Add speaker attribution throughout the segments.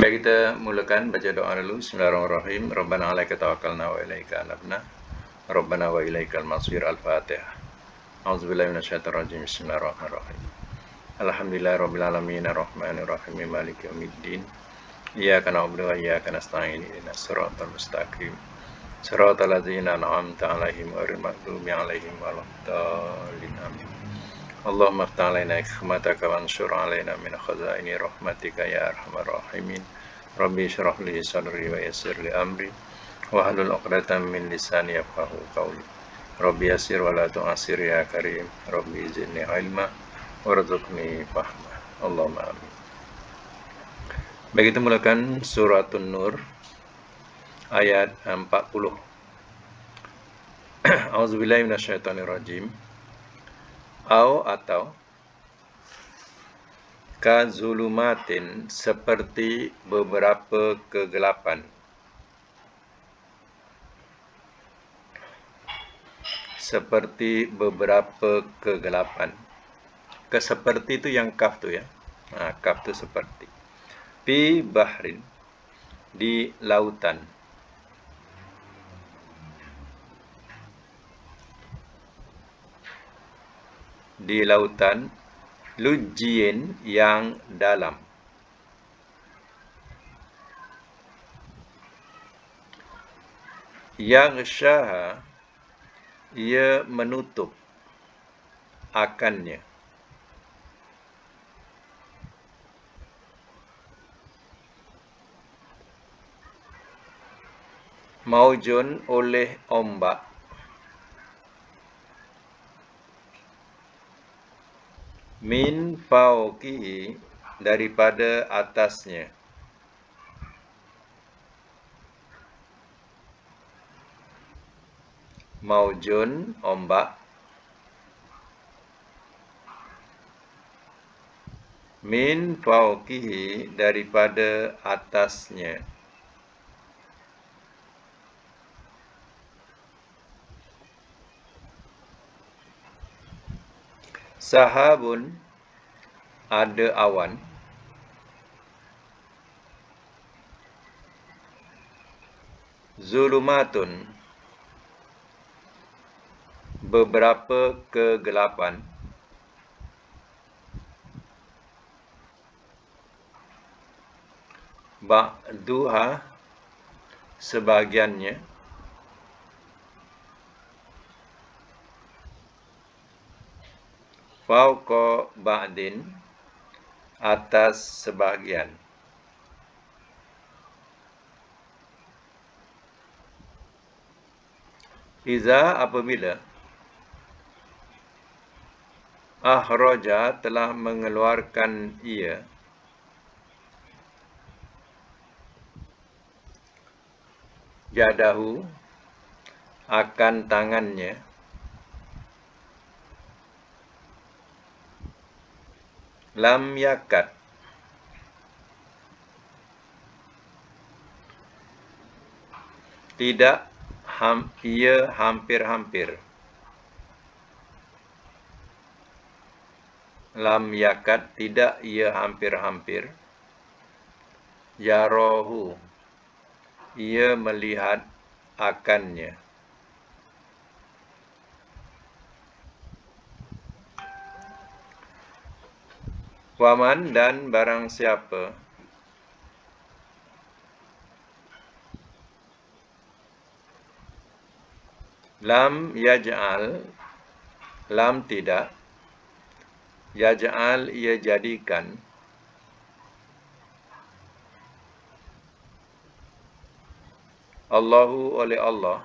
Speaker 1: Baik, kita mulakan baca doa dulu. Bismillahirrahmanirrahim. Rabbana 'alaika tawakkalna wa ilaika anabna. Rabbana wa ilaikal masir. Al-Fatihah. A'udzubillahi minasyaitonir rajim. Bismillahirrahmanirrahim. Alhamdulillahirabbil alamin arrahmanir rahim maliki yaumiddin. Iyyaka na'budu wa iyyaka nasta'in. Ihdinas siratal mustaqim. Siratal ladzina an'amta 'alaihim ghairil maghdubi 'alaihim waladdallin. Amin. Allahumma aftah alaina hikmataka wansur alaina min khazaini rahmatika ya arhamar rahimin. Rabbi shrah li sadri wa yassir li amri wahlul 'uqdatam min lisani yafqahu qawli. Rabbi yassir wa la tu'assir ya karim. Rabbi zidni ilma warzuqni fahma. Allahumma amin. Baik, kita mulakan suratun Nur ayat 40. A'udzubillahi minasyaitonir rajim. Atau kazulumatin, seperti beberapa kegelapan. Seperti beberapa kegelapan. Seperti itu yang kaf tu ya. Kaf tu seperti. Fi bahrin, di lautan. Di lautan lujien, yang dalam. Yaghshaha, ia menutup akannya. Maujun, oleh ombak. Min fauqihi, daripada atasnya. Maujun, ombak. Min fauqihi, daripada atasnya. Sahabun, ada awan. Zulumatun, beberapa kegelapan. Ba'duha, sebahagiannya. Fauqa ba'din, atas sebahagian. Iza, apabila. Ahraja, telah mengeluarkan ia. Yadahu, akan tangannya. Lam yakad, tidak, ia hampir-hampir. Lam yakad, tidak, ia hampir-hampir. Yarohu, ia melihat akannya. Waman, dan barang siapa. Lam yaj'al, lam tidak. Yaj'al, ia jadikan. Allahu, oleh Allah.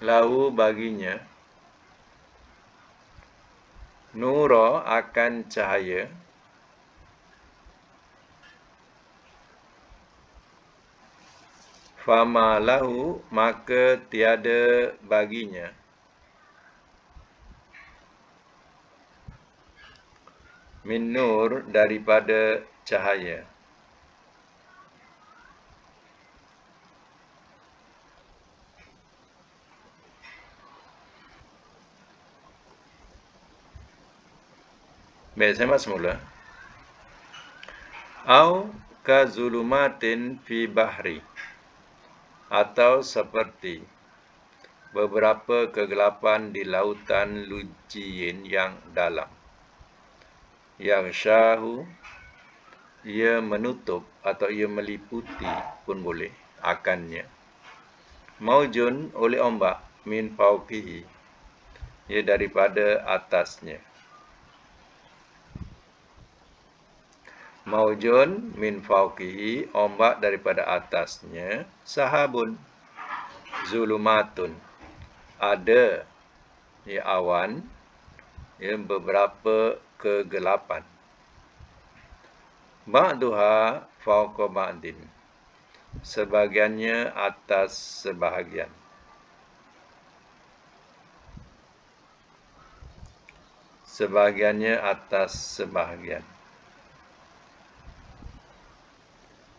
Speaker 1: Lahu, baginya. Nura, akan cahaya. Fama lahu, maka tiada baginya. Min nur, daripada cahaya. Baik, saya masuk mula. Au kazulumatin fi bahri, atau seperti beberapa kegelapan di lautan lujiyin yang dalam. Yang syahu, ia menutup atau ia meliputi pun boleh akannya. Maujun, oleh ombak, min fauqihi, ia daripada atasnya. Maujun min fauqihi, ombak daripada atasnya. Sahabun, zulumatun, ada ya awan, ya beberapa kegelapan. Ba'duha fauqa ba'din, sebahagiannya atas sebahagian. Sebahagiannya atas sebahagian.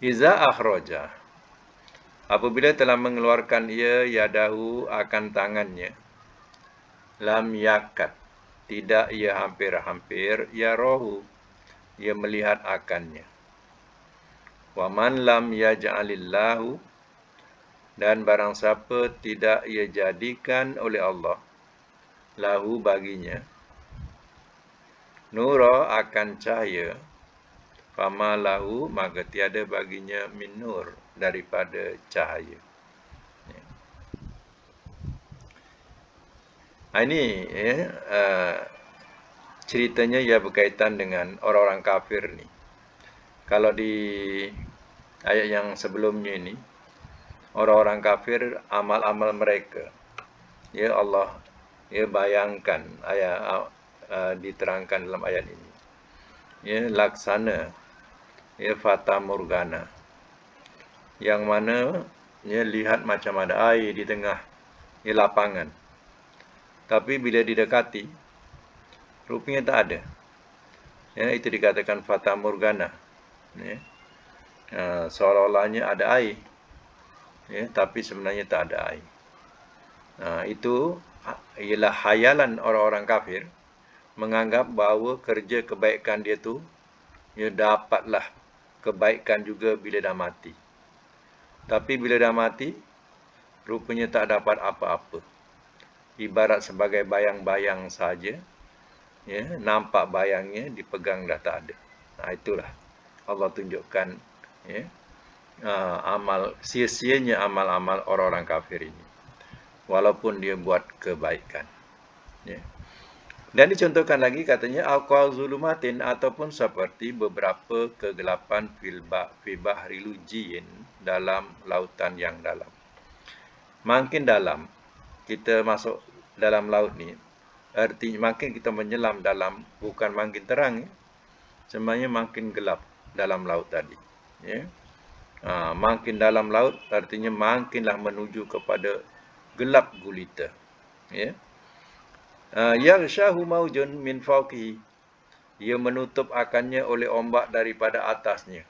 Speaker 1: Iza akhraja, apabila telah mengeluarkan ia yadahu akan tangannya. Lam yakad, tidak ia hampir-hampir, ya rohu, ia melihat akannya. Wa man lam yaj'alillahu, dan barang siapa tidak ia jadikan oleh Allah, lahu baginya, nura akan cahaya, fama lahu, maka tiada baginya min nur, daripada cahaya. Ini ceritanya ia berkaitan dengan orang-orang kafir ni. Kalau di ayat yang sebelumnya ini, orang-orang kafir, amal-amal mereka, ya Allah, ya bayangkan ayat diterangkan dalam ayat ini. Ya, laksana, ya fata morgana, yang mana ya lihat macam ada air di tengah ya lapangan, tapi bila didekati rupanya tak ada. Ya, itu dikatakan fata morgana. Ya, seolah-olahnya ada air, ya, tapi sebenarnya tak ada air. Itu ialah khayalan orang-orang kafir, menganggap bahawa kerja kebaikan dia tu, dia dapatlah kebaikan juga bila dah mati. Tapi bila dah mati, rupanya tak dapat apa-apa. Ibarat sebagai bayang-bayang saja, ya, nampak bayangnya, dipegang dah tak ada. Itulah Allah tunjukkan, ya, amal sia-sianya amal-amal orang-orang kafir ini, walaupun dia buat kebaikan. Ya. Dan dicontohkan lagi katanya aqal zulumatin, ataupun seperti beberapa kegelapan fi bahri lujiyin, dalam lautan yang dalam. Makin dalam kita masuk dalam laut ni, artinya makin kita menyelam dalam, bukan makin terang, ya. Sebenarnya makin gelap dalam laut tadi, ya. Makin dalam laut artinya makinlah menuju kepada gelap gulita, ya. Yaghshahu maujun min fawqihi, ia menutup akannya oleh ombak daripada atasnya.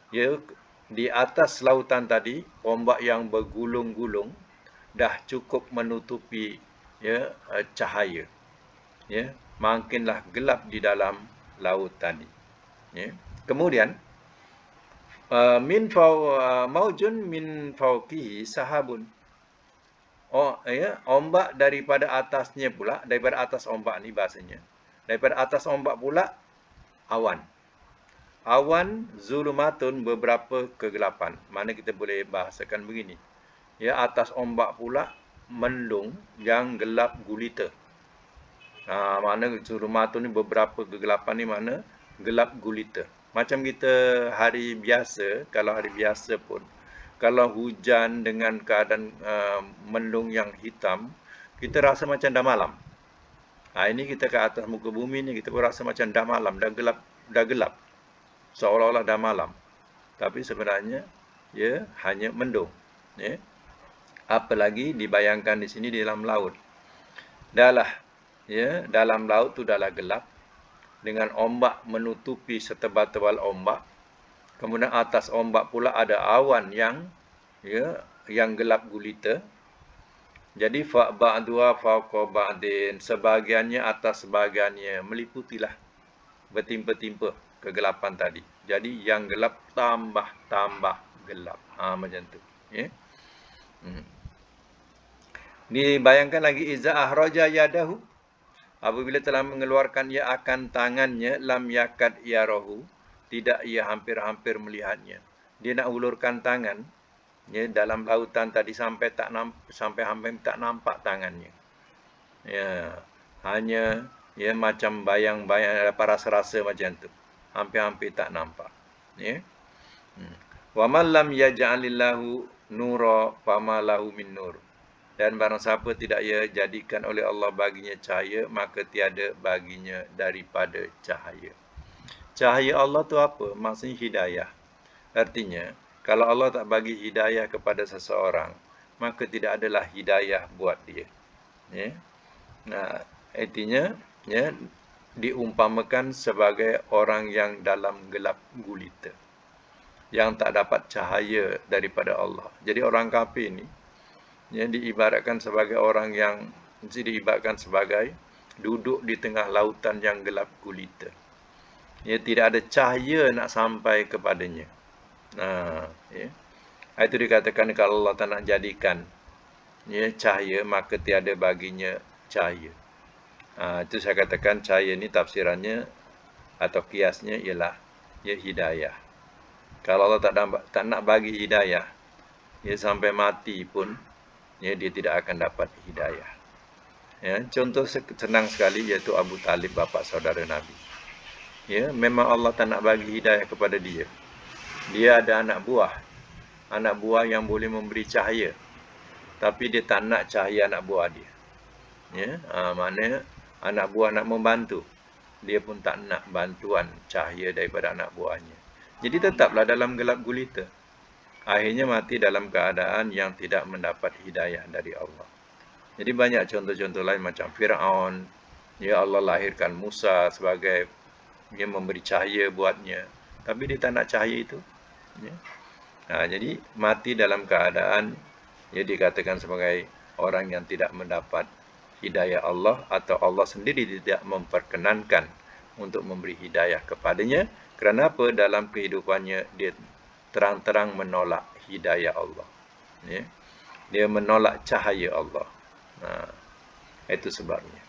Speaker 1: Ya, di atas lautan tadi, ombak yang bergulung-gulung dah cukup menutupi, ya, cahaya. Ya, makinlah gelap di dalam laut tadi. Ya. Kemudian maujun min fawqihi sahabun. Ombak daripada atasnya pula, daripada atas ombak ni bahasanya. Daripada atas ombak pula awan. Awan zulumatun, beberapa kegelapan. Mana kita boleh bahasakan begini. Ya, atas ombak pula mendung yang gelap gulita. Mana zulumatun ni beberapa kegelapan ni mana gelap gulita. Macam kita hari biasa, kalau hari biasa pun, kalau hujan dengan keadaan mendung yang hitam, kita rasa macam dah malam. Ini kita ke atas muka bumi ni, kita pun rasa macam dah malam, dah gelap. Seolah-olah dah malam. Tapi sebenarnya, ya, hanya mendung. Ya. Apalagi dibayangkan di sini di dalam laut. Dahlah, ya, dalam laut tu dahlah gelap, dengan ombak menutupi setebal-tebal ombak. Kemudian atas ombak pula ada awan yang, ya, yang gelap gulita. Jadi ba'dua fawqa ba'din, sebahagiannya atas sebahagiannya, meliputilah bertimpa-timpa kegelapan tadi. Jadi yang gelap tambah gelap. Macam tu. Ya. Dibayangkan lagi iza ahraja yadahu, apabila telah mengeluarkan ia akan tangannya, lam yakad yarahu, tidak ia hampir-hampir melihatnya. Dia nak ulurkan tangan, ya, dalam lautan tadi sampai hampir tak nampak tangannya. Ya, hanya ya macam bayang-bayang, apa rasa-rasa macam tu. Hampir-hampir tak nampak. Ya. Wa man lam yaj'alillahu nura fama lahu min nur. Dan barang siapa tidak ia jadikan oleh Allah baginya cahaya, maka tiada baginya daripada cahaya. Cahaya Allah tu apa? Maksudnya hidayah. Artinya, kalau Allah tak bagi hidayah kepada seseorang, maka tidak adalah hidayah buat dia. Ya. Nah, artinya, ya, diumpamakan sebagai orang yang dalam gelap gulita, yang tak dapat cahaya daripada Allah. Jadi orang kafir ni, ya, diibaratkan sebagai orang yang diibaratkan sebagai duduk di tengah lautan yang gelap gulita. Ya, tidak ada cahaya nak sampai kepadanya. Ya. Itu dikatakan kalau Allah tak nak jadikan, ya, cahaya, maka tiada baginya cahaya. Itu saya katakan cahaya ni tafsirannya atau kiasnya ialah ya hidayah. Kalau Allah tak nak bagi hidayah, ya, sampai mati pun, ya, dia tidak akan dapat hidayah. Ya, contoh senang sekali iaitu Abu Talib, bapa saudara Nabi. Ya, memang Allah tak nak bagi hidayah kepada dia. Dia ada anak buah yang boleh memberi cahaya, tapi dia tak nak cahaya anak buah dia. Ya, mana anak buah nak membantu, dia pun tak nak bantuan cahaya daripada anak buahnya. Jadi tetaplah dalam gelap gulita. Akhirnya mati dalam keadaan yang tidak mendapat hidayah dari Allah. Jadi banyak contoh-contoh lain macam Fir'aun. Ya, Allah lahirkan Musa sebagai dia memberi cahaya buatnya, tapi dia tak nak cahaya itu. Ya. Jadi mati dalam keadaan ya dikatakan sebagai orang yang tidak mendapat hidayah Allah, atau Allah sendiri tidak memperkenankan untuk memberi hidayah kepadanya. Kerana apa? Dalam kehidupannya dia terang-terang menolak hidayah Allah. Ya. Dia menolak cahaya Allah. Itu sebabnya.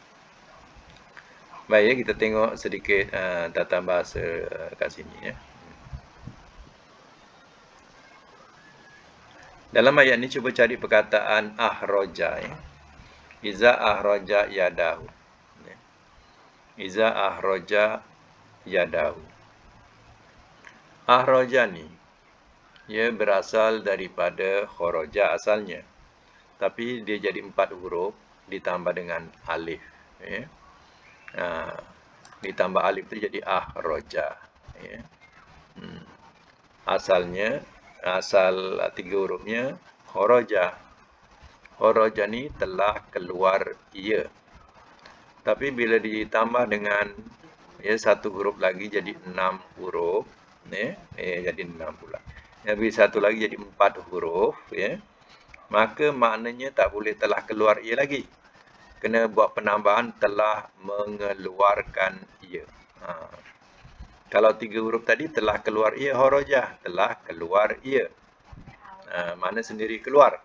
Speaker 1: Baik, kita tengok sedikit tata bahasa kat sini. Ya. Dalam ayat ni cuba cari perkataan ahroja. Ya. Iza ahroja yadahu. Ya. Iza ahroja yadahu. Ahroja ni, ia berasal daripada khoroja asalnya. Tapi dia jadi 4 huruf ditambah dengan alif. Ya. Ditambah alif itu jadi ahroja. Ya. Asal 3 hurufnya khoroja. Khoroja ni telah keluar ia. Tapi bila ditambah dengan ya 1 huruf lagi jadi 6 huruf. Ya. Jadi 6 pula. Habis 1 lagi jadi 4 huruf. Ya. Maka maknanya tak boleh telah keluar ia lagi. Kena buat penambahan telah mengeluarkan ia. Kalau 3 huruf tadi telah keluar ia khoroja, telah keluar ia. Mana sendiri keluar.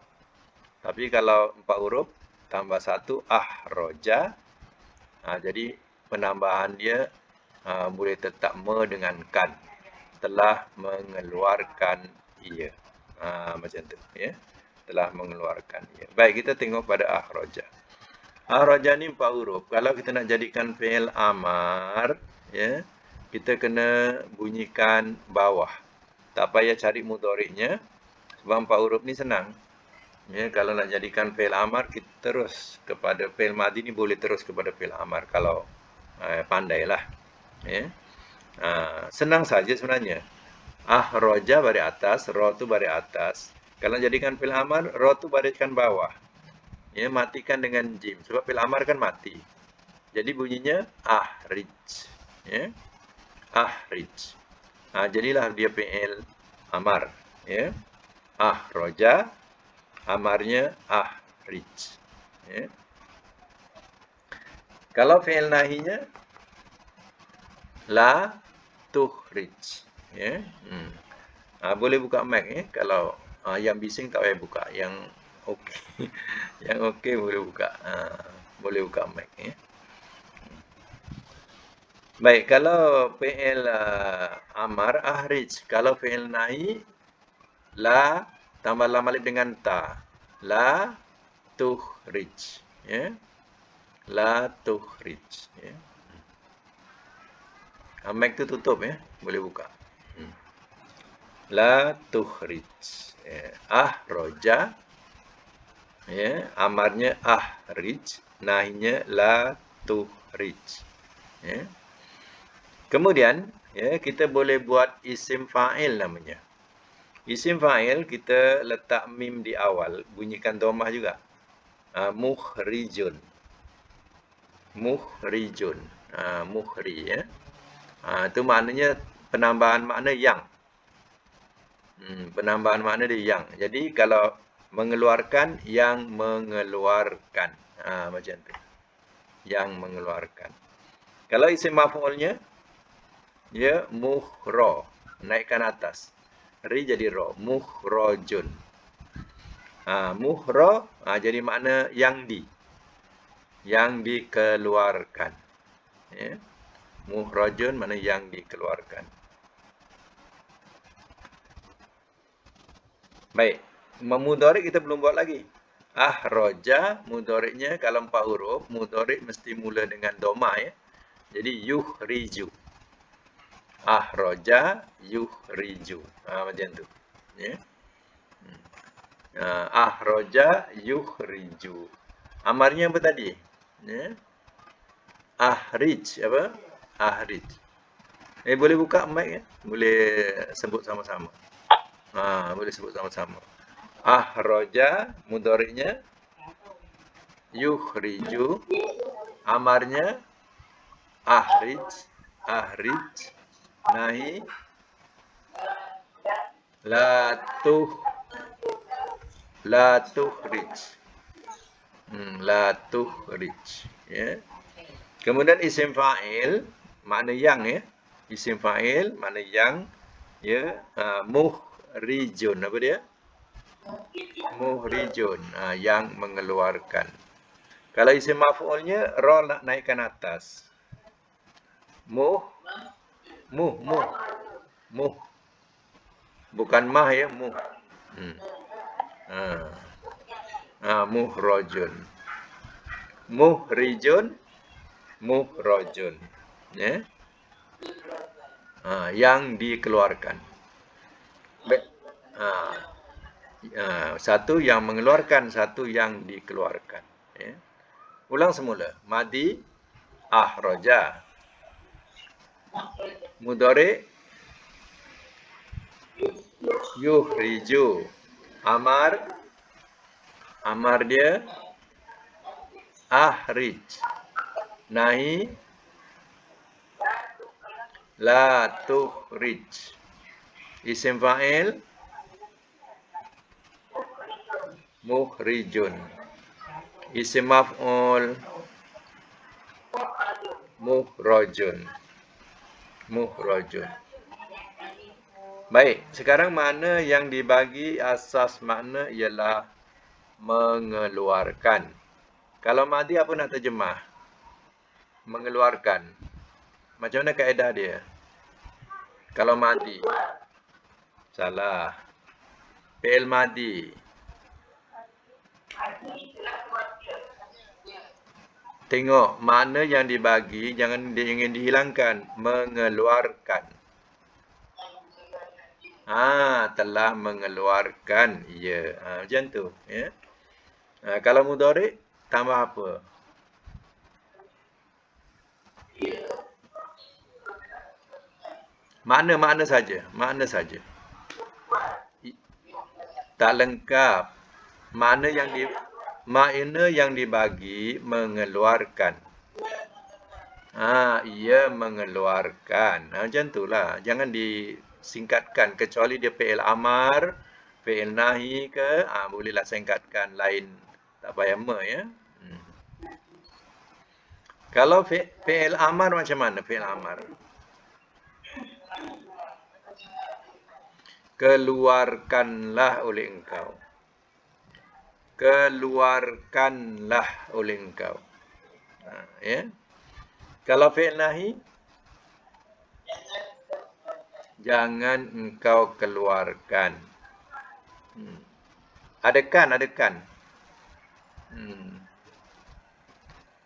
Speaker 1: Tapi kalau 4 huruf tambah 1 ahroja, jadi penambahan dia boleh tetap dengan kan, telah mengeluarkan ia. Macam tu, ya. Telah mengeluarkan ia. Baik, kita tengok pada ahroja. Ahroja ni 4 huruf. Kalau kita nak jadikan fi'il amar, ya, kita kena bunyikan bawah. Tak payah cari mudhari'nya, sebab 4 huruf ni senang. Ya, kalau nak jadikan fi'il amar, kita terus kepada fi'il madhi ni, boleh terus kepada fi'il amar kalau pandailah. Ya. Senang saja sebenarnya. Ahroja baris atas, ro tu baris atas. Kalau jadikan fi'il amar, ro tu bariskan bawah. Ya, matikan dengan jim. Sebab fi'il amar kan mati. Jadi bunyinya ahrij. Ya. Ahrij. Jadilah dia fi'il amar. Ya. Ahroja. Amarnya ahrij. Ya. Kalau fi'il nahinya la tuhrij. Ya. Boleh buka mic ya. Kalau yang bising tak payah buka. Yang okey yang okey boleh buka. Boleh buka mic ya. Baik, kalau fi'il amar ahrij, kalau fi'il nahi la tambah lam alif dengan ta. La tuhrij ya. La tuhrij ya. Mic tu tutup ya. Boleh buka. La tuhrij. Ahroja ya, amarnya ahrij, nahinya la tuhrij ya. Kemudian ya, kita boleh buat isim fa'il namanya. Isim fa'il kita letak mim di awal, bunyikan dhammah juga. Muhrijun. Muhrijun. Muhri ya. Itu maknanya penambahan makna yang. Penambahan makna dia yang. Jadi kalau mengeluarkan, yang mengeluarkan. Macam tu. Yang mengeluarkan. Kalau isim maf'ulnya, ya muhro. Naikkan atas. Ri jadi ro. Muhrojun. Muhro jadi makna yang di. Yang dikeluarkan. Ya. Muhrojun makna yang dikeluarkan. Baik. Mudhari' kita belum buat lagi. Ahroja, mudhari'nya kalau 4 huruf, mudhari' mesti mula dengan doma ya. Jadi yuhriju. Ahroja yuhriju. Macam tu. Ya. Ahroja yuhriju. Amarnya apa tadi? Ya. Ahrij apa? Ahrij. Boleh buka mic ya? Boleh sebut sama-sama. Boleh sebut sama-sama. Ahroja mudhari'nya, yukhriju amarnya, ahrij, ahrij, nahi, la tuhrij. La tuhrij ya. Kemudian isim fa'il makna yang ya. Isim fa'il makna yang ya. Muhrijun apa dia? Muhrijun, yang mengeluarkan. Kalau isim maf'ulnya, ra nak naikkan atas. Muh. Bukan mah ya, muh. Muhrajun. Muhrijun, muhrajun. Ya. Yang dikeluarkan. Satu yang mengeluarkan, satu yang dikeluarkan. Ya. Ulang semula. Madi, ahroja. Mudhari, yuhriju. Amar dia, ahrij. Nahi, la tuhrij. Isim fa'il, muhrijun. Isim maf'ul, muhrajun. Muhrajun. Baik, sekarang makna yang dibagi asas makna ialah mengeluarkan. Kalau madi apa nak terjemah? Mengeluarkan. Macam mana kaedah dia? Kalau madi. Salah. Fi'il madi. Tengok, makna yang dibagi jangan ingin dihilangkan. Mengeluarkan. Telah mengeluarkan. Ya, macam tu. Ya. Kalau mudhari' tambah apa? Makna saja. Makna saja. Tak lengkap. Makna yang dibagi mengeluarkan. Ia mengeluarkan. Macam itulah. Jangan disingkatkan. Kecuali dia fi'il amar, fi'il nahi ke, bolehlah singkatkan. Lain. Tak payah ya. Kalau fi'il amar macam mana fi'il amar? keluarkanlah oleh engkau. Keluarkanlah oleh engkau. Ya. Kalau fi'il nahi, jangan engkau keluarkan. Adakan.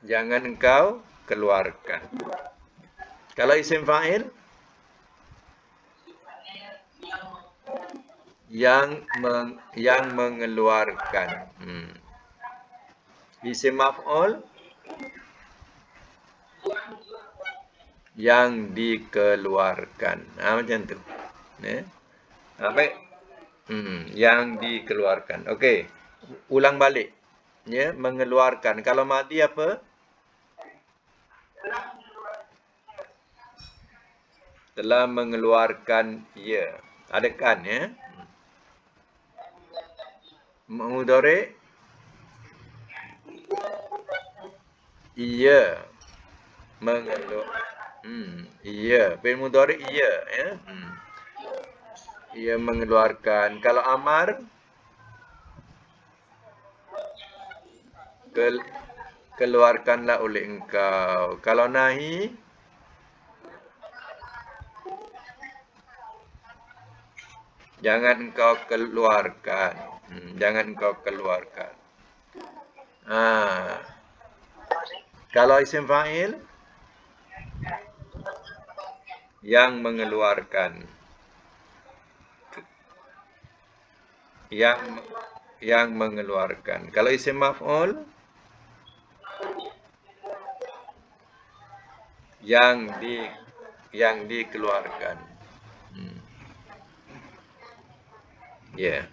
Speaker 1: Jangan engkau keluarkan. Kalau isim fa'il, yang mengeluarkan. Isim maf'ul, yang dikeluarkan. Macam tu. Ya. Baik. Yang dikeluarkan. Okey. Ulang balik. Ya, mengeluarkan. Kalau madi apa? Telah mengeluarkan ia. Adakan ya. Mudhari' ia ia. Fi'il mudhari' ia ya. Ia mengeluarkan. Kalau amar, keluarkanlah oleh engkau. Kalau nahi, jangan engkau keluarkan. Jangan engkau keluarkan. Kalau isim fa'il, yang mengeluarkan. Yang mengeluarkan. Kalau isim maf'ul, yang dikeluarkan. Ya.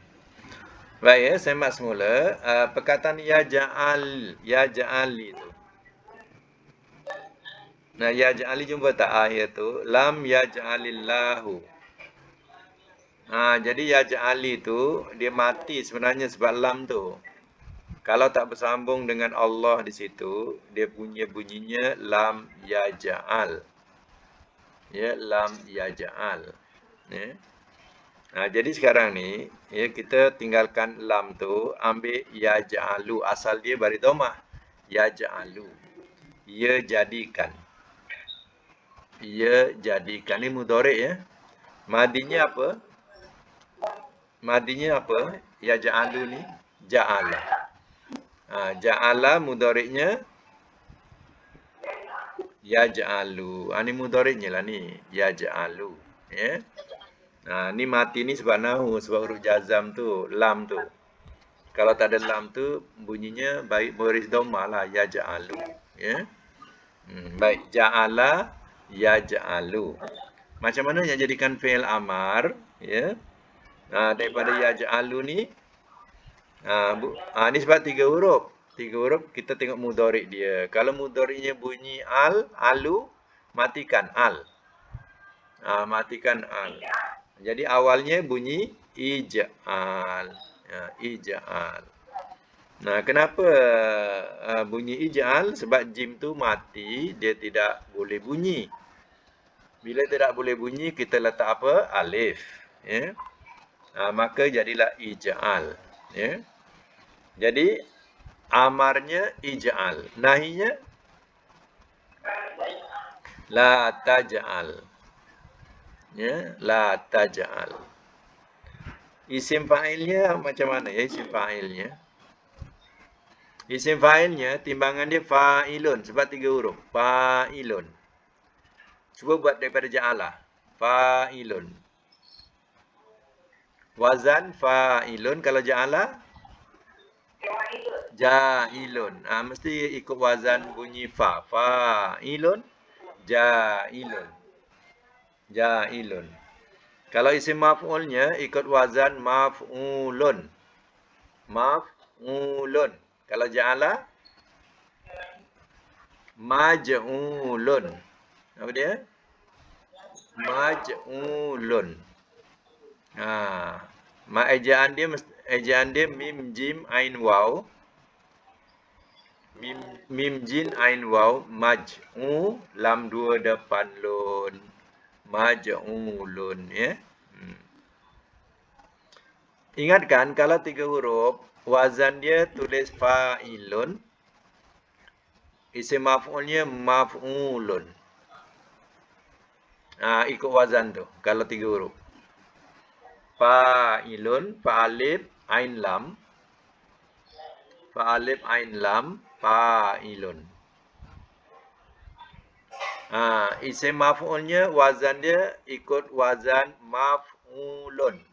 Speaker 1: Baik ya, semak semula. Perkataan ya ja'ali tu. Nah, ya ja'ali jumpa tak akhir tu? Lam ya ja'alillahu. Jadi ya ja'ali tu dia mati sebenarnya sebab lam tu. Kalau tak bersambung dengan Allah di situ, dia punya bunyinya lam ya ja'al. Ya, lam ya ja'al. Ya. Jadi sekarang ni, ya, kita tinggalkan lam tu, ambil ya ja'alu. Asal dia bari dhammah. Ya ja'alu. Ia jadikan. Ia jadikan. Ni mudhari' ya. Madinya apa? Madinya apa? Ya ja'alu ni. Ja'ala. Ja'ala mudhari'nya ya ja'alu. Ni mudhari'nya lah ni. Ya ja'alu. Ya. Ni mati ni sebab nahu, sebab huruf jazam tu, lam tu. Kalau tak ada lam tu, bunyinya baik baris dhammah lah, ya ja'alu. Ya. Baik, ja'ala, ya ja'alu. Macam mana yang jadikan fi'il amar, ya? Daripada ya ja'alu ni, ni sebab 3 huruf. 3 huruf kita tengok mudhari' dia. Kalau mudhari'nya bunyi alu, matikan al. Matikan al. Jadi awalnya bunyi ij'al. Ij'al. Kenapa bunyi ij'al? Sebab jim tu mati, dia tidak boleh bunyi. Bila tidak boleh bunyi, kita letak apa? Alif. Ya. Maka jadilah ij'al. Ya. Jadi amarnya ij'al. Nahinya la taj'al. Ya, la taj'al. Isim fa'ilnya macam mana ya isim fa'ilnya? Isim fa'ilnya timbangan dia fa'ilun sebab 3 huruf. Fa'ilun. Cuba buat daripada ja'ala. Fa'ilun. Wazan fa'ilun. Kalau ja'ala? Ja'ilun. Mesti ikut wazan bunyi fa. Fa'ilun. Ja'ilun. Ja'ilun. Kalau isim maf'ulnya ikut wazan maf'ulun. Maf'ulun. Kalau ja'ala maj'ulun. Apa dia? Maj'ulun. Ejaan dia mim jim ain waw. Mim jim ain waw maj'u lam 2 depan lun. Maj'ulun ya. Ingatkan kalau 3 huruf, wazan dia tulis fa'ilun, isim maf'ulnya maf'ulun. Ikut wazan tu, kalau 3 huruf. Fa'ilun, fa'alif, ain lam. Fa'alif, ain lam, fa'ilun. Isim maf'ulnya wazan dia ikut wazan maf'ulun.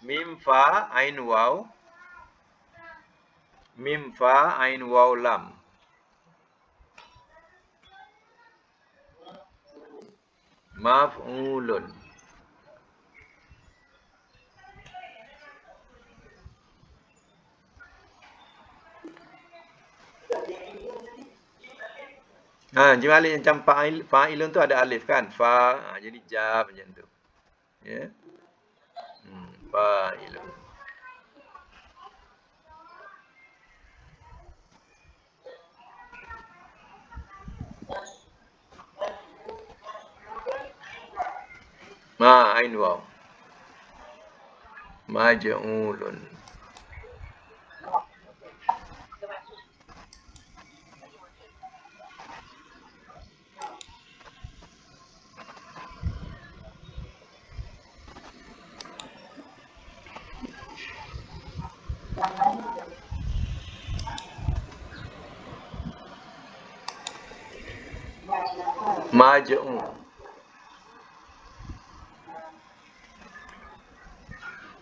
Speaker 1: Mim fa ain waw. Mim fa ain waw lam. Maf'ulun. Jemali macam fa'ilun tu ada alif kan? Jadi ja macam tu. Ya. Fa'ilun. Ain waw. Maj'ulun. Maj'u.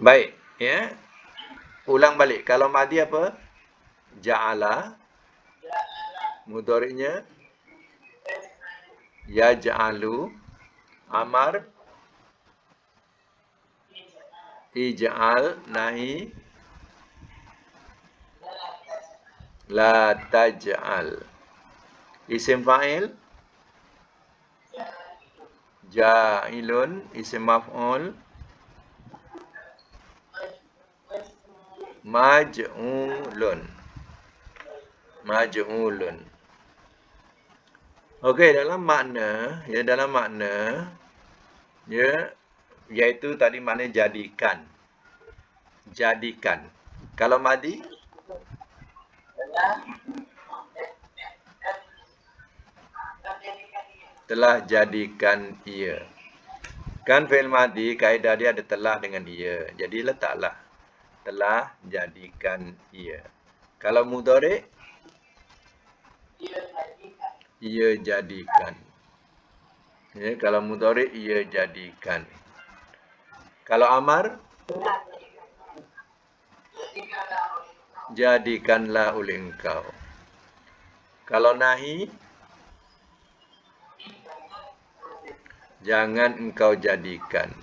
Speaker 1: Baik, ya. Ulang balik. Kalau madi apa? Ja'ala. Mudhari'nya yaj'alu. Amar ij'al. Nahi la taj'al. Isim fa'il ja'ilun. Isim maf'ul maj'ulun. Maj'ulun. Okey, dalam makna, iaitu tadi makna jadikan. Jadikan. Kalau madi telah jadikan ia. Kan fi'il madi kaedah dia ada telah dengan ia. Jadi letaklah telah jadikan ia. Kalau mudhari' ia jadikan. Ya, kalau mudhari' ia jadikan. Kalau amar jadikanlah oleh engkau. Kalau nahi jangan engkau jadikan.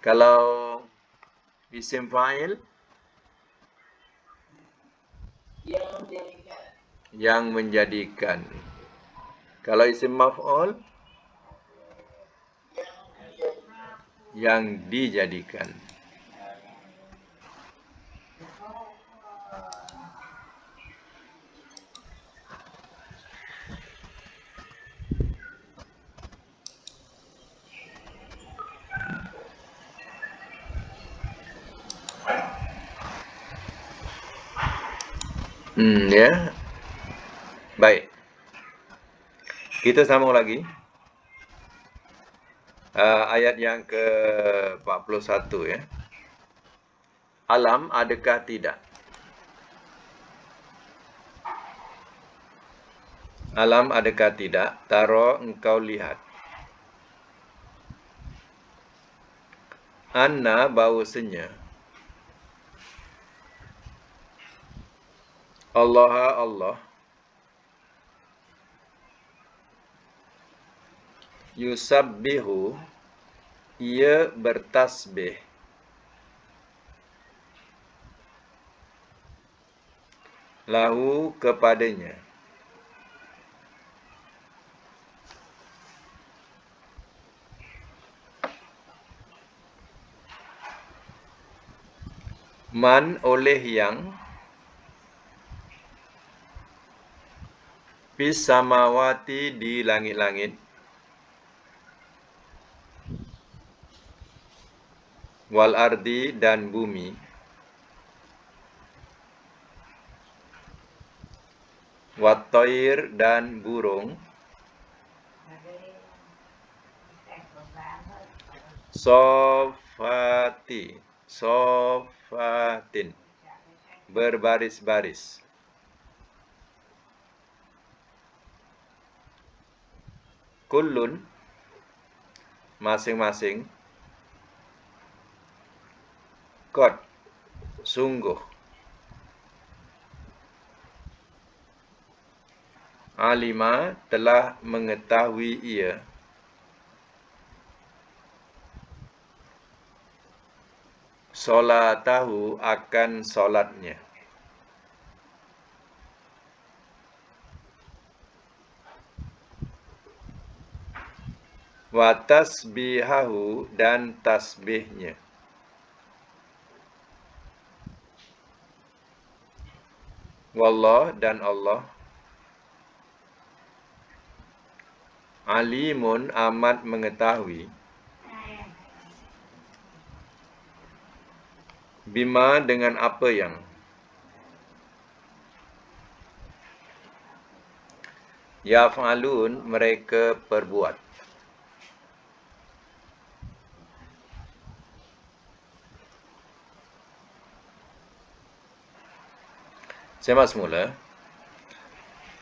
Speaker 1: Kalau isim fa'il yang menjadikan. Kalau isim maf'ul yang dijadikan. Ya. Baik. Kita sambung lagi. Ayat yang ke-41 ya. Alam adakah tidak? Alam adakah tidak? Tara engkau lihat. Anna bahawasanya Allah yusabbihu ia bertasbih lahu kepadanya man oleh yang fis samawati di langit-langit wal ardi dan bumi, wat thair dan burung, sofatin berbaris-baris. Kullun masing-masing, qad sungguh, alima telah mengetahui ia, solatahu akan solatnya. Wa tasbihahu dan tasbihnya. Wallah dan Allah, alimun amat mengetahui, bima dengan apa yang, yaf'alun mereka perbuat. Saya semula.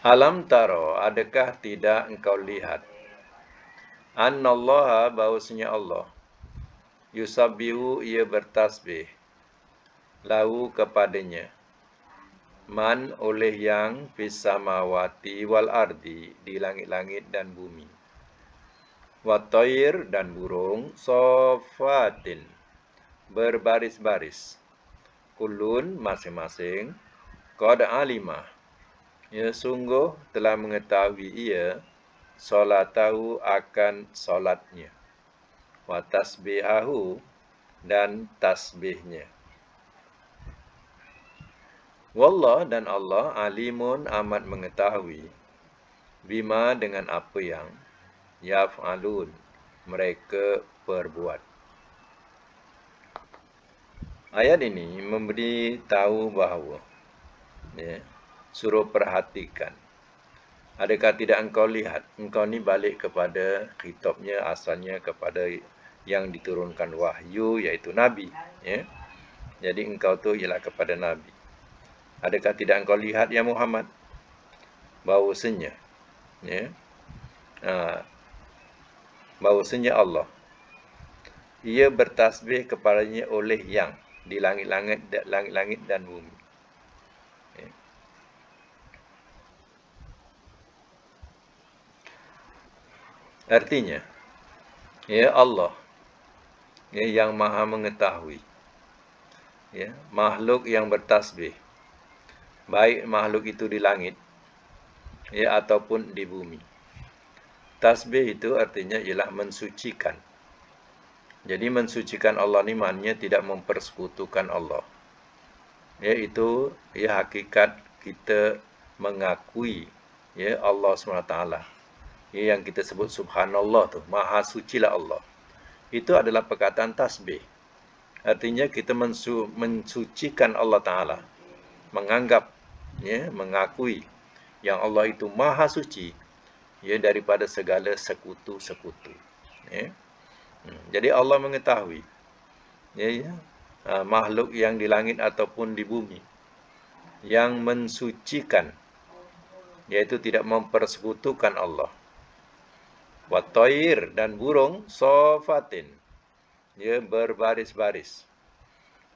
Speaker 1: Alam taro, adakah tidak engkau lihat, annallaha bahwasanya Allah, yusabbihu ia bertasbih, lahu kepadanya, man oleh yang fis samawati wal ardi di langit-langit dan bumi, wat thair dan burung, sofatin berbaris-baris, kulun masing-masing, qad alima ya sungguh telah mengetahui ia, solatahu akan solatnya, wa tasbihahu dan tasbihnya. Wallah dan Allah, alimun amat mengetahui, bima dengan apa yang, yaf'alun mereka perbuat. Ayat ini memberi tahu bahawa suruh perhatikan. Adakah tidak engkau lihat? Engkau ni balik kepada khitabnya asalnya kepada yang diturunkan wahyu, iaitu Nabi. Jadi engkau tu ialah kepada Nabi. Adakah tidak engkau lihat ya Muhammad, bahawasanya bahawasanya Allah, ia bertasbih kepadanya oleh yang di langit-langit dan bumi. Artinya, Allah yang maha mengetahui makhluk yang bertasbih, baik makhluk itu di langit ataupun di bumi. Tasbih itu artinya ialah mensucikan. Jadi mensucikan Allah ni maknanya tidak mempersekutukan Allah. Itu hakikat kita mengakui Allah SWT. Yang kita sebut subhanallah tu, maha sucilah Allah. Itu adalah perkataan tasbih. Artinya kita mensucikan Allah Ta'ala. Menganggap, mengakui yang Allah itu maha suci daripada segala sekutu-sekutu. Jadi Allah mengetahui makhluk yang di langit ataupun di bumi yang mensucikan, yaitu tidak mempersekutukan Allah. Wat thair dan burung, sofatin berbaris-baris.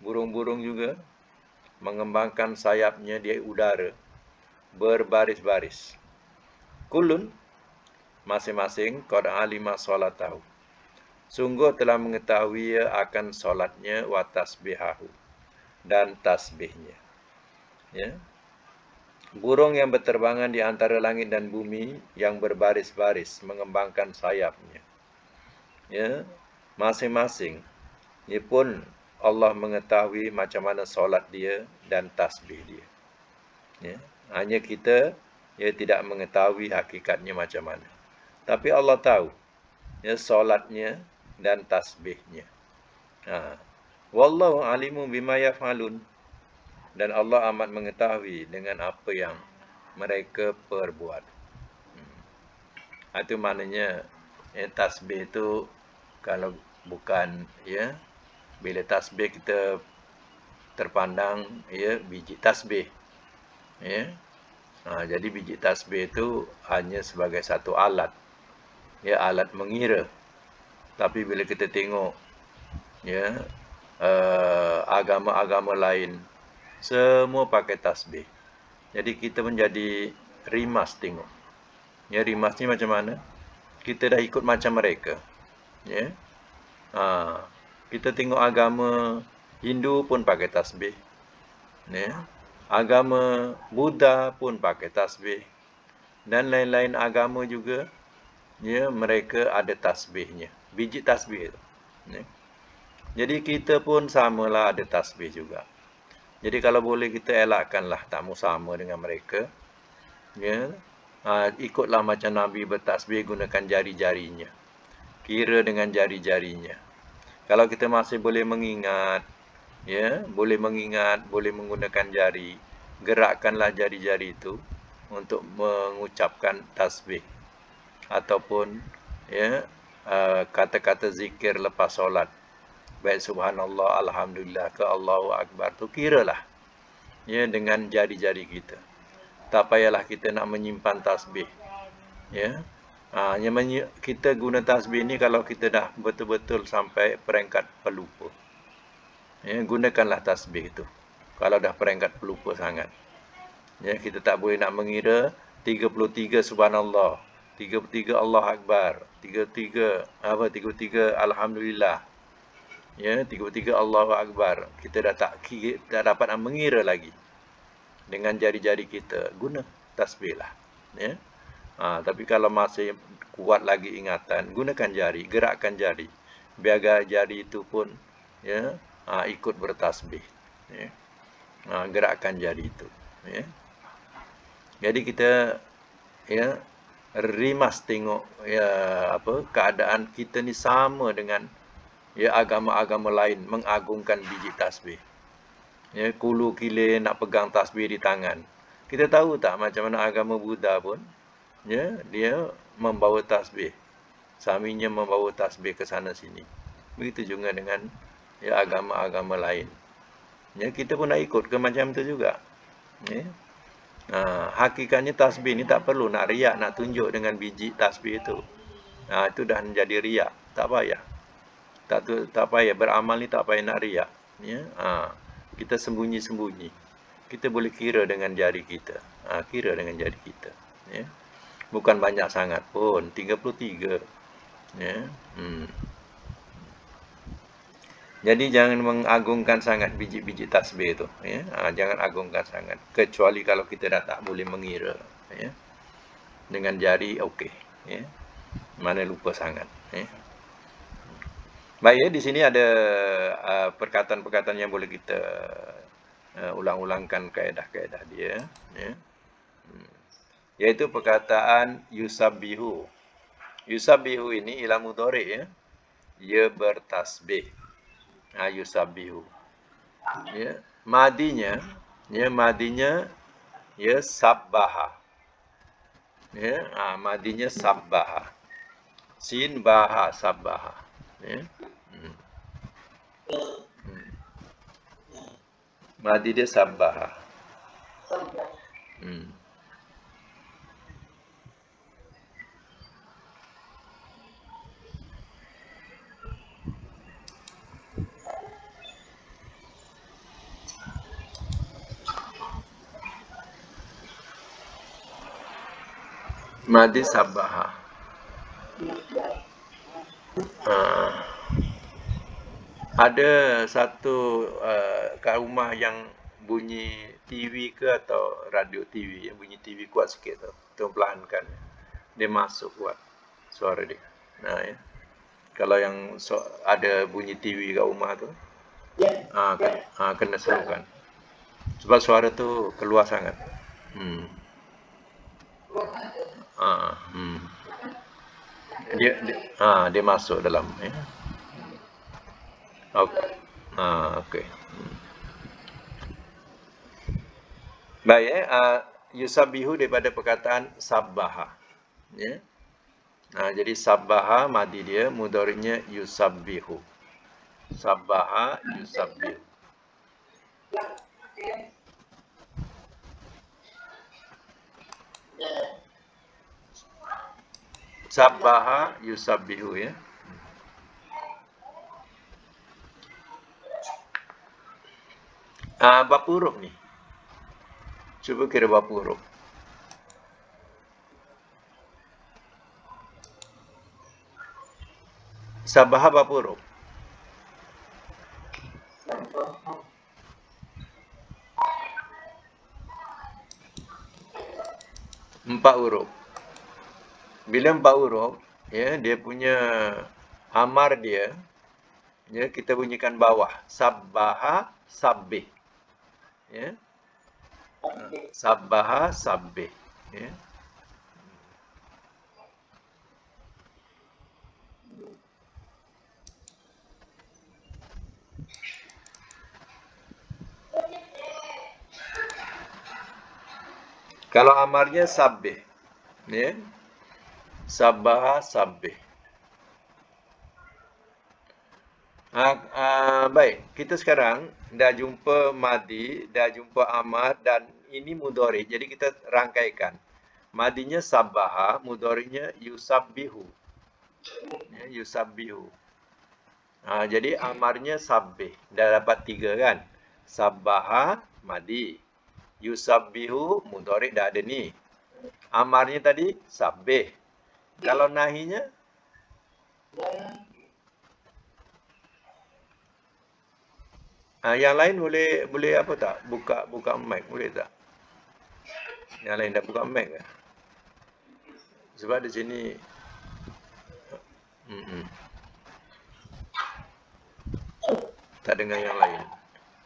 Speaker 1: Burung-burung juga mengembangkan sayapnya di udara, berbaris-baris. Kulun masing-masing qad alima solatahu, sungguh telah mengetahui akan solatnya, wa tasbihahu dan tasbihnya. Burung yang berterbangan di antara langit dan bumi yang berbaris-baris mengembangkan sayapnya. Masing-masing pun Allah mengetahui macam mana solat dia dan tasbih dia. Hanya kita tidak mengetahui hakikatnya macam mana. Tapi Allah tahu solatnya dan tasbihnya. Wallahu alimu bima yaf'alun. Dan Allah amat mengetahui dengan apa yang mereka perbuat. Itu maknanya tasbih itu kalau bukan ya, bila tasbih kita terpandang ya biji tasbih ya. Jadi biji tasbih itu hanya sebagai satu alat ya, alat mengira. Tapi bila kita tengok ya agama-agama lain semua pakai tasbih. Jadi kita menjadi rimas tengok. Ya, rimas ni macam mana? Kita dah ikut macam mereka. Ya. Kita tengok agama Hindu pun pakai tasbih. Ya. Agama Buddha pun pakai tasbih. Dan lain-lain agama juga, ya, mereka ada tasbihnya. Biji tasbih itu. Ya. Jadi kita pun samalah ada tasbih juga. Jadi kalau boleh kita elakkanlah tak mau sama dengan mereka. Ya. Ikutlah macam Nabi bertasbih gunakan jari-jarinya. Kira dengan jari-jarinya. Kalau kita masih boleh mengingat, ya, boleh mengingat, boleh menggunakan jari, gerakkanlah jari-jari itu untuk mengucapkan tasbih ataupun ya kata-kata zikir lepas solat. Baik subhanallah, alhamdulillah ke Allahu akbar tu kiralah ya dengan jari-jari kita. Tak payahlah kita nak menyimpan tasbih. Ya. Kita guna tasbih ni kalau kita dah betul-betul sampai peringkat pelupa. Ya, gunakanlah tasbih itu. Kalau dah peringkat pelupa sangat. Ya, kita tak boleh nak mengira 33 subhanallah, 33 Allah akbar, 33 alhamdulillah. Ya, 33 Allahu akbar. Kita dah tak dapat nak mengira lagi. Dengan jari-jari kita guna tasbih lah. Ya. Tapi kalau masih kuat lagi ingatan, gunakan jari, gerakkan jari. Biar jari itu pun ya ikut bertasbih. Ya. Gerakkan jari itu. Ya. Jadi kita ya rimas tengok ya keadaan kita ni sama dengan ya agama-agama lain mengagungkan biji tasbih. Ya, kulu kile nak pegang tasbih di tangan. Kita tahu tak macam mana agama Buddha pun, ya, dia membawa tasbih. Saminya membawa tasbih ke sana sini. Begitu juga dengan ya agama-agama lain. Ya, kita pun nak ikut ke macam tu juga. Ya. Hakikatnya tasbih ni tak perlu nak riak, nak tunjuk dengan biji tasbih itu. Itu dah menjadi riak. Tak payah. Tak payah beramal ni, tak payah nak riak. Ya. Kita sembunyi-sembunyi. Kita boleh kira dengan jari kita. Kira dengan jari kita. Ya. Bukan banyak sangat pun. 33. Ya. Jadi jangan mengagungkan sangat biji-biji tasbih itu. Ya. Jangan agungkan sangat. Kecuali kalau kita dah tak boleh mengira. Ya. Dengan jari, okey. Ya. Mana lupa sangat. Ya. Baik, ya, di sini ada perkataan-perkataan yang boleh kita ulang-ulangkan kaedah-kaedah dia. Ya. Yaitu perkataan yusabbihu. Yusabbihu ini ilah mudhari' ya. Ia bertasbih. Yusabbihu. Ya. Madinya ya sabbaha. Ya, madinya sabbaha. Sin baha sabbaha. Ya. Madi dia sabbaha. Madi sabbaha. Ada satu kat rumah yang bunyi TV ke atau radio TV, yang bunyi TV kuat sikit tu. Tu perlahankan. Dia masuk kuat suara dia. Ya. Kalau yang ada bunyi TV kat rumah tu, kena slowkan. Sebab suara tu keluar sangat. Dia masuk dalam ya. Okey. Baik, yusabbihu daripada perkataan sabbaha. Ya. Jadi sabbaha madi dia, mudhari'nya yusabbihu. Sabbaha yusabbihu. Sabbaha yusabbihu ya. Berapa huruf ni? Cuba kira berapa huruf. Sabbaha berapa huruf? Empat huruf. Bila 4 huruf, ya, dia punya amar dia, ya, kita bunyikan bawah. Sabbaha sabbih. Ya. Sabbaha sabbih. Ya. Kalau amarnya sabbih. Ya. Sabbaha sabbih. Baik, kita sekarang dah jumpa madi, dah jumpa amar dan ini mudhari. Jadi kita rangkaikan. Madinya sabbaha, mudhari'nya yusabbihu. Ya, yusabbihu. Jadi amarnya sabbih. Dah dapat 3 kan? Sabbaha madi. Yusabbihu mudhari' dah ada ni. Amarnya tadi sabbih. Kalau nahinya yang lain boleh apa tak? Buka mic boleh tak? Yang lain dah buka mic ke? Sebab di sini tak dengar yang lain.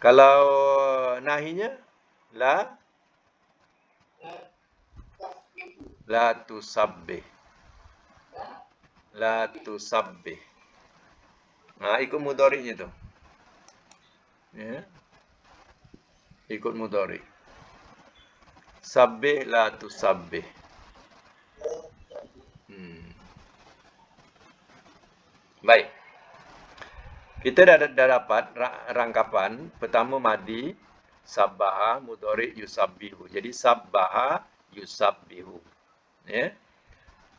Speaker 1: Kalau nahinya la tusabbih. La tusabbih. Ikut mudhari'nya tu. Ya. Ikut mudhari'. Sabbih la tusabbih. Baik. Kita dah dapat rangkapan. Pertama madi, sabbaha, mudhari' yusabbihu. Jadi sabbaha yusabbihu. Ya.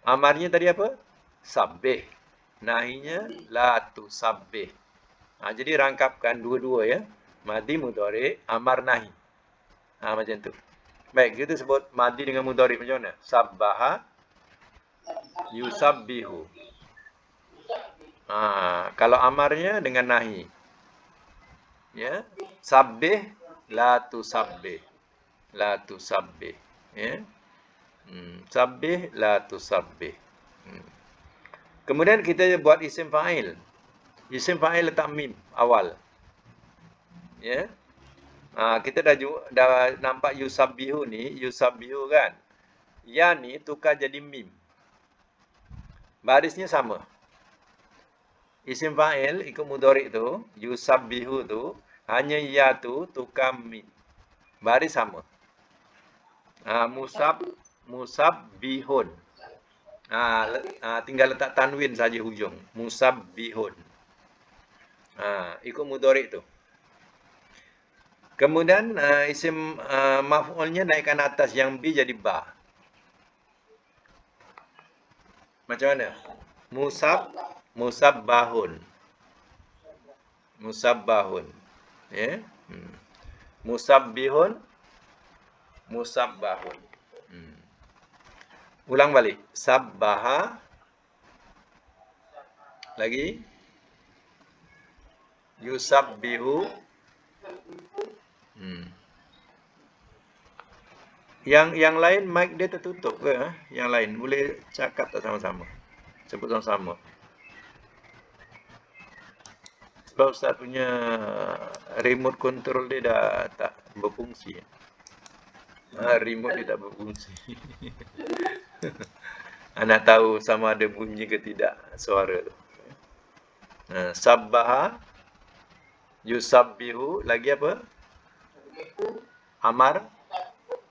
Speaker 1: Amarnya tadi apa? Sabbih. Nahinya la tusabbih. Jadi rangkapkan dua-dua ya. Madi mudhari', amar nahi. Macam tu. Baik, kita sebut madi dengan mudhari' macam mana? Sabbaha yusabbihu. Kalau amarnya dengan nahi. Ya. Sabbih la tusabbih. La tusabbih. Ya. Sabbih la tusabbih. Kemudian kita buat isim fa'il. Isim fa'il letak mim awal. Ya. Kita dah nampak yusabbihu ni, yusabbihu kan. Ya ni tukar jadi mim. Barisnya sama. Isim fa'il ikut mudhari' tu, yusabbihu tu, hanya ya tu tukar mim. Baris sama. Musabbihun. Tinggal letak tanwin saja hujung. Musabbihun. Ikut mudhari' tu. Kemudian isim maf'ulnya naikkan atas yang bi jadi ba. Macam mana? Musabbahun. Musabbahun. Ya. Musabbihun. Musabbahun. Ulang balik. Sabbaha. Lagi. Yusabbihu. Yang lain mic dia tertutup ke? Yang lain boleh cakap tak sama-sama? Sebut sama-sama. Sebab Ustaz punya remote control dia dah tak berfungsi. Remote dia tak berfungsi. Nak tahu sama ada bunyi ke tidak suara tu. Sabbaha Yusabbihu. Lagi apa? Amar.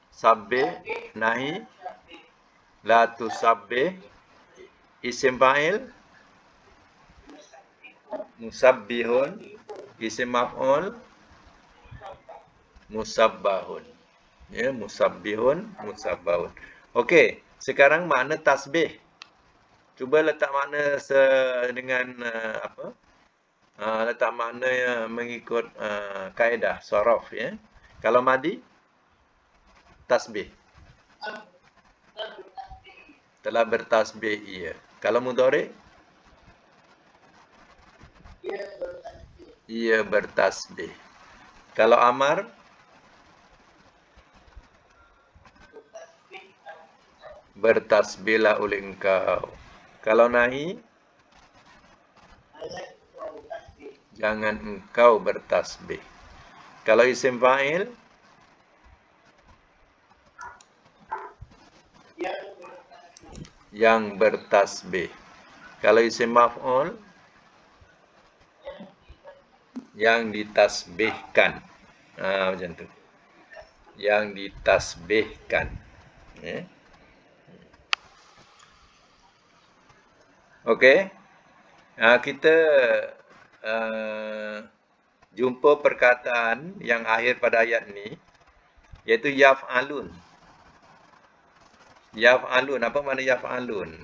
Speaker 1: Sabbih. Nahi. La tusabbih. Isim fa'il. Musabbihun. Isim maf'ul. Musabbahun. Ya, musabbihun, musabbahun. Okey, sekarang makna tasbih. Cuba letak makna dengan apa? Letak makna mengikut kaedah sorof, ya. Kalau madi, tasbih. Telah bertasbih, iya. Kalau mudhari, ia bertasbih. Kalau amar, bertasbihlah oleh engkau. Kalau nahi, jangan engkau bertasbih. Kalau isim fa'il, yang bertasbih. Kalau isim maf'ul, yang ditasbihkan. Macam tu. Yang ditasbihkan. Ya. Okey. Kita jumpa perkataan yang akhir pada ayat ni, iaitu yaf'alun. Yaf'alun. Apa makna yaf'alun?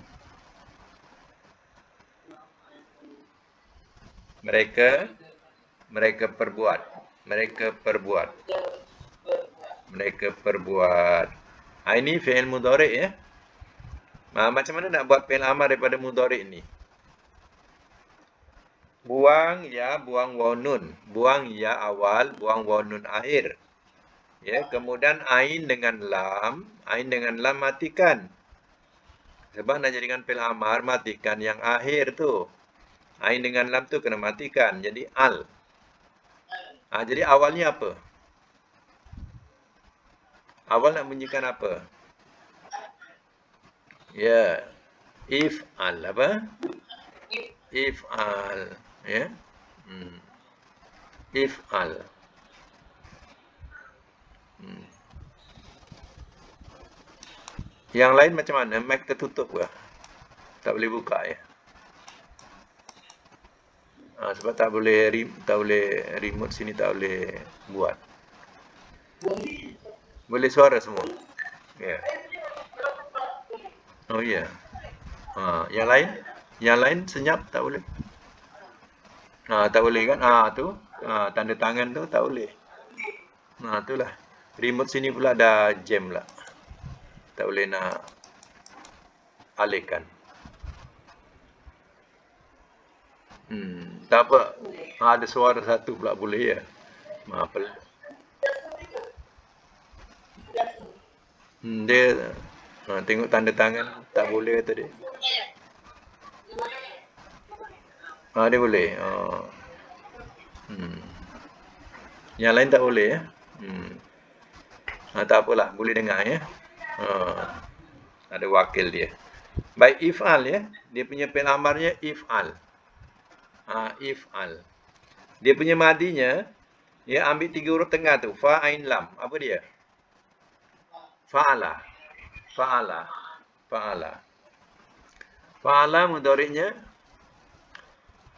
Speaker 1: Mereka perbuat. Mereka perbuat. Mereka perbuat. Ini fi'il mudhari', ya. Macam mana nak buat fi'il amar daripada mudhari' ni? Buang ya, buang waw nun. Buang ya awal, buang waw nun akhir. Ya, kemudian ain dengan lam matikan. Sebab nak jadikan fi'il amar, matikan yang akhir tu. Ain dengan lam tu kena matikan. Jadi al. Jadi awalnya apa? Awal nak bunyikan apa? Ya. If'al apa? If'al. Ya. If'al. Yang lain macam mana? Mic tertutup ke? Tak boleh buka, ya? Sebab tak boleh remote sini tak boleh buat. Boleh suara semua. Ya. Oh ya. Yang lain? Yang lain senyap tak boleh. Tak boleh kan? Tu. Tanda tangan tu tak boleh. Itulah. Remote sini pula ada jam lah. Tak boleh nak alihkan. Tak apa. Ada suara satu pula boleh, ya. Dia tengok tanda tangan tak boleh kata dia. Dia boleh. Yang lain tak boleh, ya. Tak apalah, boleh dengar, ya. Ada wakil dia. Baik, if'al, ya. Dia punya fi'il amarnya if'al. If'al. Dia punya madinya, ya, ambil 3 huruf tengah tu. Fa, ain, lam. Apa dia? Fa'ala. Fa'ala. Fa'ala. Fa'ala mudhari'nya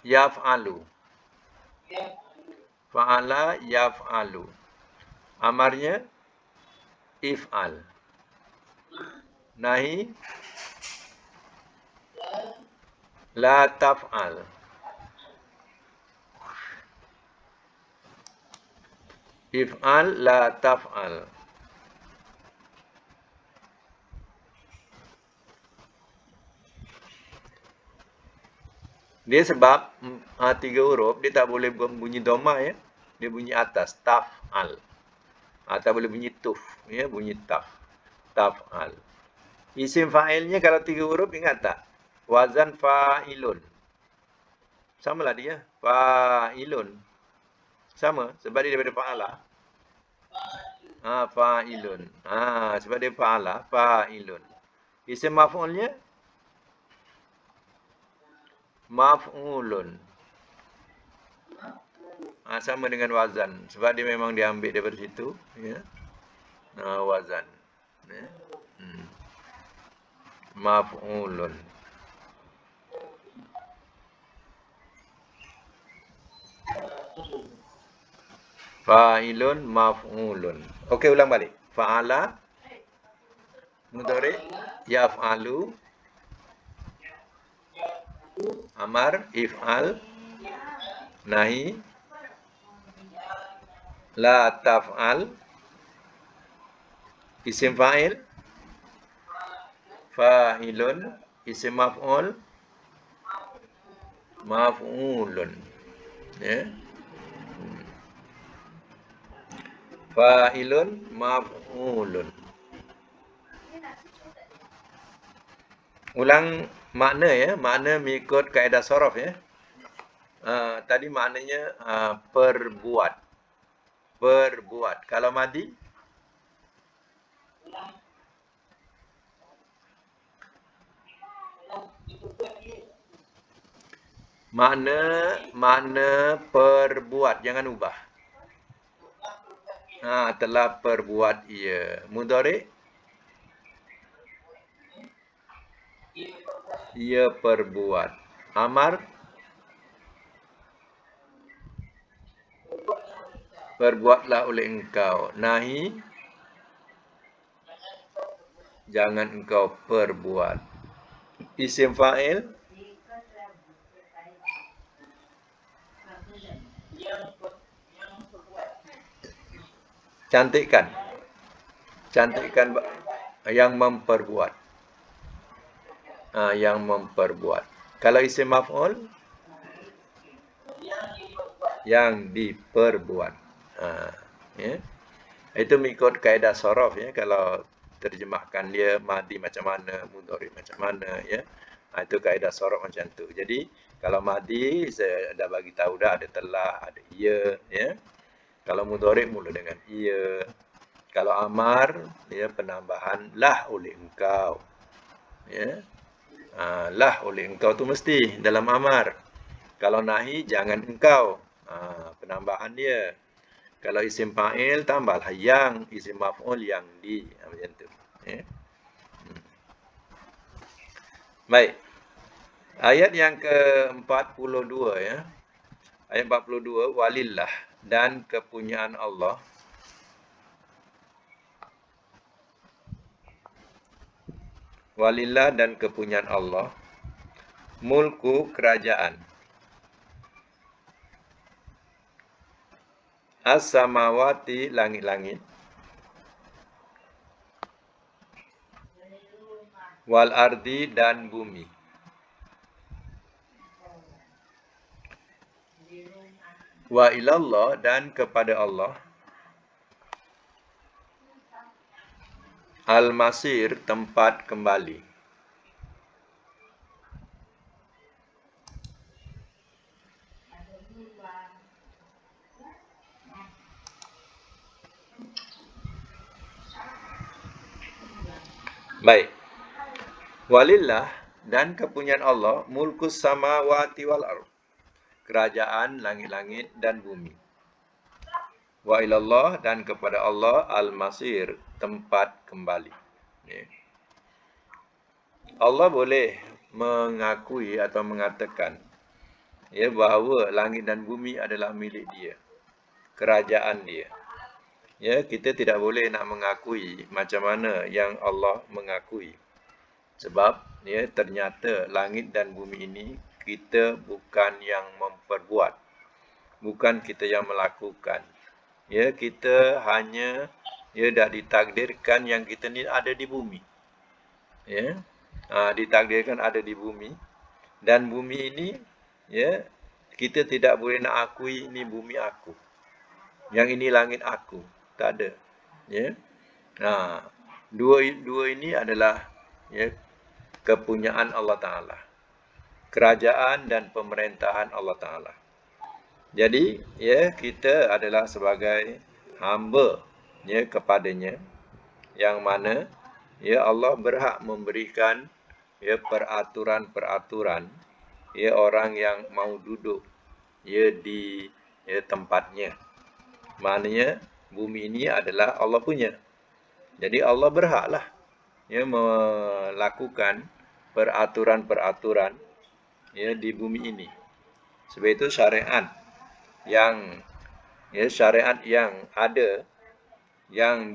Speaker 1: yaf'alu. Fa'ala yaf'alu. Amarnya if'al. Nahi la taf'al. If'al la taf'al. Dia sebab 3 huruf, dia tak boleh bunyi dhamma, ya. Dia bunyi atas, taf'al. Tak boleh bunyi tuf, ya, bunyi taf. Taf'al. Isim fa'ilnya kalau 3 huruf, ingat tak? Wazan fa'ilun. Samalah dia, fa'ilun. Sama, sebab dia daripada fa'ala. Fa'ilun. Sebab dia fa'ala, fa'ilun. Isim maf'ulnya maf'ulun. sama dengan wazan sebab dia memang diambil daripada situ, ya. Wazan, ya. Maf'ulun. Fa'ilun maf'ulun. Okey, ulang balik. Fa'ala mudhari yaf'alu amar if'al nahi la taf'al isim fa'il fa'ilun isim maf'ul maf'ulun, ya. Fa'ilun maf'ulun. Ulang makna, ya, makna mengikut kaedah sorof, ya. Tadi maknanya perbuat. Perbuat. Kalau madi? Makna perbuat, jangan ubah. Telah perbuat ia. Mudhari? Ia perbuat. Amar? Perbuatlah oleh engkau. Nahi? Jangan engkau perbuat. Isim fa'il? Cantikkan. Cantikkan yang memperbuat. Yang memperbuat. Kalau isim maf'ul? Yang diperbuat. Ya. Itu mengikut kaedah sorof, ya. Kalau terjemahkan dia madi macam mana, mudhari macam mana, ya. Itu kaedah sorof macam tu. Jadi kalau madi saya dah bagi tahu dah, ada telah, ada ia, ya. Kalau mudhari mula dengan ia. Kalau amar, ya, penambahan lah oleh engkau, ya. Lah oleh engkau tu mesti dalam amar. Kalau nahi jangan engkau. Penambahan dia. Kalau isim fa'il tambahlah yang, isim maf'ul yang di, macam tu, ya. Baik. Ayat yang ke-42, ya. Ayat 42, walillah, dan kepunyaan Allah. Walillah, dan kepunyaan Allah. Mulku, kerajaan. As-samawati, langit-langit. Wal ardi, dan bumi. Wa ilallah, dan kepada Allah. Al-masir, tempat kembali. Baik. Walillah, dan kepunyaan Allah, mulkus samawati wal ardh. Kerajaan langit-langit dan bumi. Wa ilallah, dan kepada Allah, al-masir, tempat kembali. Ya. Allah boleh mengakui atau mengatakan, ya, bahawa langit dan bumi adalah milik dia, kerajaan dia. Ya, kita tidak boleh nak mengakui macam mana yang Allah mengakui. Sebab, ya, ternyata langit dan bumi ini kita bukan yang memperbuat, bukan kita yang melakukan. Ya, kita hanya, ya, dah ditakdirkan yang kita ni ada di bumi. Ya, ditakdirkan ada di bumi, dan bumi ini, ya, kita tidak boleh nak akui ini bumi aku, yang ini langit aku, tak ada. Ya, dua ini adalah, ya, kepunyaan Allah Ta'ala, kerajaan dan pemerintahan Allah Ta'ala. Jadi, ya, kita adalah sebagai hamba, ya, kepadanya, yang mana, ya, Allah berhak memberikan, ya, peraturan-peraturan, ya, orang yang mau duduk, ya, di ya, tempatnya. Maknanya bumi ini adalah Allah punya. Jadi Allah berhaklah ya melakukan peraturan-peraturan ya di bumi ini. Sebab itu syariat yang ada yang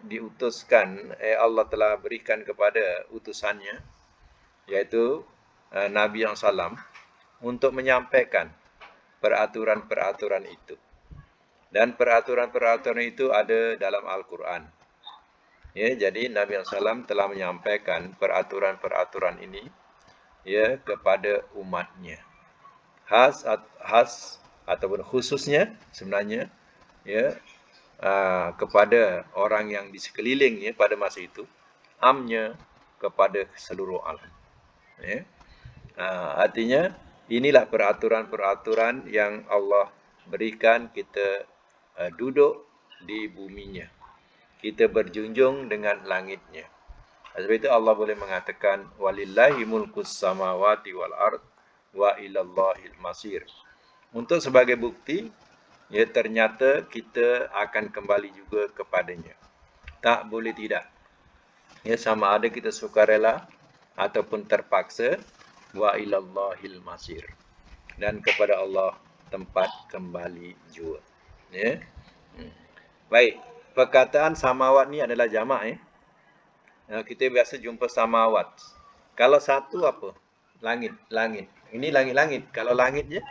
Speaker 1: diutuskan Allah telah berikan kepada utusannya, yaitu Nabi yang salam, untuk menyampaikan peraturan-peraturan itu. Dan peraturan-peraturan itu ada dalam Al-Quran. Ya, jadi Nabi SAW telah menyampaikan peraturan-peraturan ini ya kepada umatnya. Khas ataupun khususnya sebenarnya ya kepada orang yang di sekelilingnya pada masa itu, amnya kepada seluruh alam. Ya. Artinya inilah peraturan-peraturan yang Allah berikan kita duduk di buminya. Kita berjunjung dengan langitnya. Sebab itu Allah boleh mengatakan walillahi mulkus samawati wal ard wa ilallahil masir. Untuk sebagai bukti, ya ternyata kita akan kembali juga kepadanya. Tak boleh tidak. Ya, sama ada kita sukarela ataupun terpaksa, wa ilallahil masir. Dan kepada Allah tempat kembali juga. Ya. Baik, perkataan samawat ni adalah jamak ya. Kita biasa jumpa samawat. Kalau satu apa? Langit. Ini langit-langit. Kalau langit je,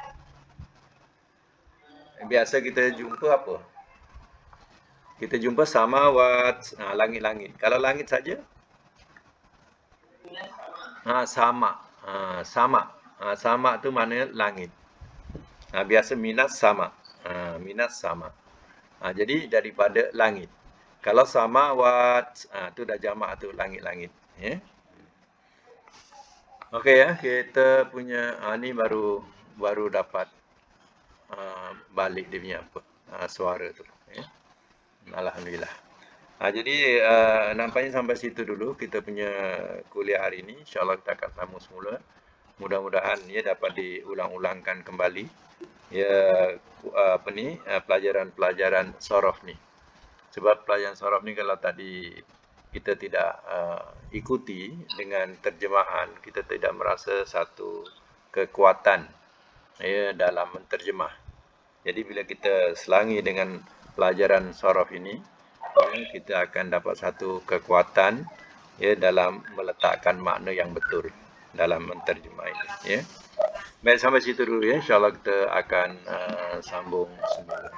Speaker 1: biasa kita jumpa apa? Kita jumpa samawat, langit-langit. Kalau langit saja? Sama. Sama tu maknanya langit. Biasa minas sama. Minas sama. Jadi daripada langit. Kalau samawat, tu dah jamak tu langit-langit. Ya. Okey ya, kita punya ni baru dapat balik dia punya apa suara tu. Ya. Alhamdulillah. Jadi nampaknya sampai situ dulu kita punya kuliah hari ini. InsyaAllah kita akan sambung semula. Mudah-mudahan ia dapat diulang-ulangkan kembali. Ya pelajaran-pelajaran sorof ni. Sebab pelajaran sorof ni kalau tadi kita tidak ikuti dengan terjemahan, kita tidak merasa satu kekuatan ya dalam menterjemah. Jadi bila kita selangi dengan pelajaran sorof ini, ya, kita akan dapat satu kekuatan ya dalam meletakkan makna yang betul dalam menterjemah ini. Ya. Baik, sampai situ dulu ya. InsyaAllah kita akan sambung semula.